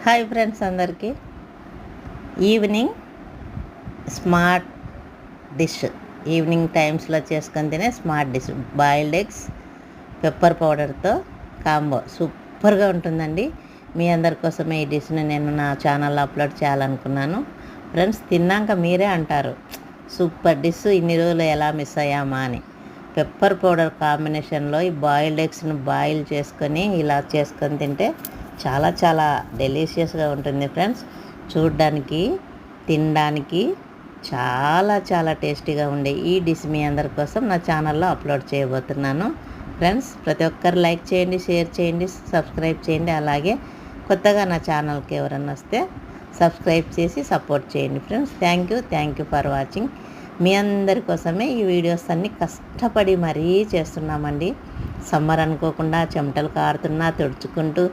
Hi friends అందరికీ evening smart dish evening టైమ్స్లో చేసుకొని తినే smart dish boiled eggs pepper పౌడర్తో కాంబో సూపర్గా ఉంటుందండి. మీ అందరి కోసమే ఈ డిష్ని నేను నా ఛానల్లో అప్లోడ్ చేయాలనుకున్నాను. ఫ్రెండ్స్ తిన్నాక మీరే అంటారు సూపర్ డిష్ ఇన్ని రోజులు ఎలా మిస్ అయ్యామా అని. పెప్పర్ పౌడర్ కాంబినేషన్లో ఈ బాయిల్డ్ ఎగ్స్ని బాయిల్ చేసుకొని ఇలా చేసుకొని తింటే చాలా చాలా డెలీషియస్గా ఉంటుంది ఫ్రెండ్స్. చూడడానికి తినడానికి చాలా చాలా టేస్టీగా ఉండే ఈ డిష్ మీ అందరి కోసం నా ఛానల్లో అప్లోడ్ చేయబోతున్నాను. ఫ్రెండ్స్ ప్రతి ఒక్కరు లైక్ చేయండి, షేర్ చేయండి, సబ్స్క్రైబ్ చేయండి. అలాగే కొత్తగా నా ఛానల్కి ఎవరన్నా వస్తే సబ్స్క్రైబ్ చేసి సపోర్ట్ చేయండి friends. Thank you for watching. మీ అందరి కోసమే ఈ వీడియోస్ అన్నీ కష్టపడి మరీ చేస్తున్నామండి. సమ్మర్ అనుకోకుండా చెమటలు కారుతున్నా తుడుచుకుంటూ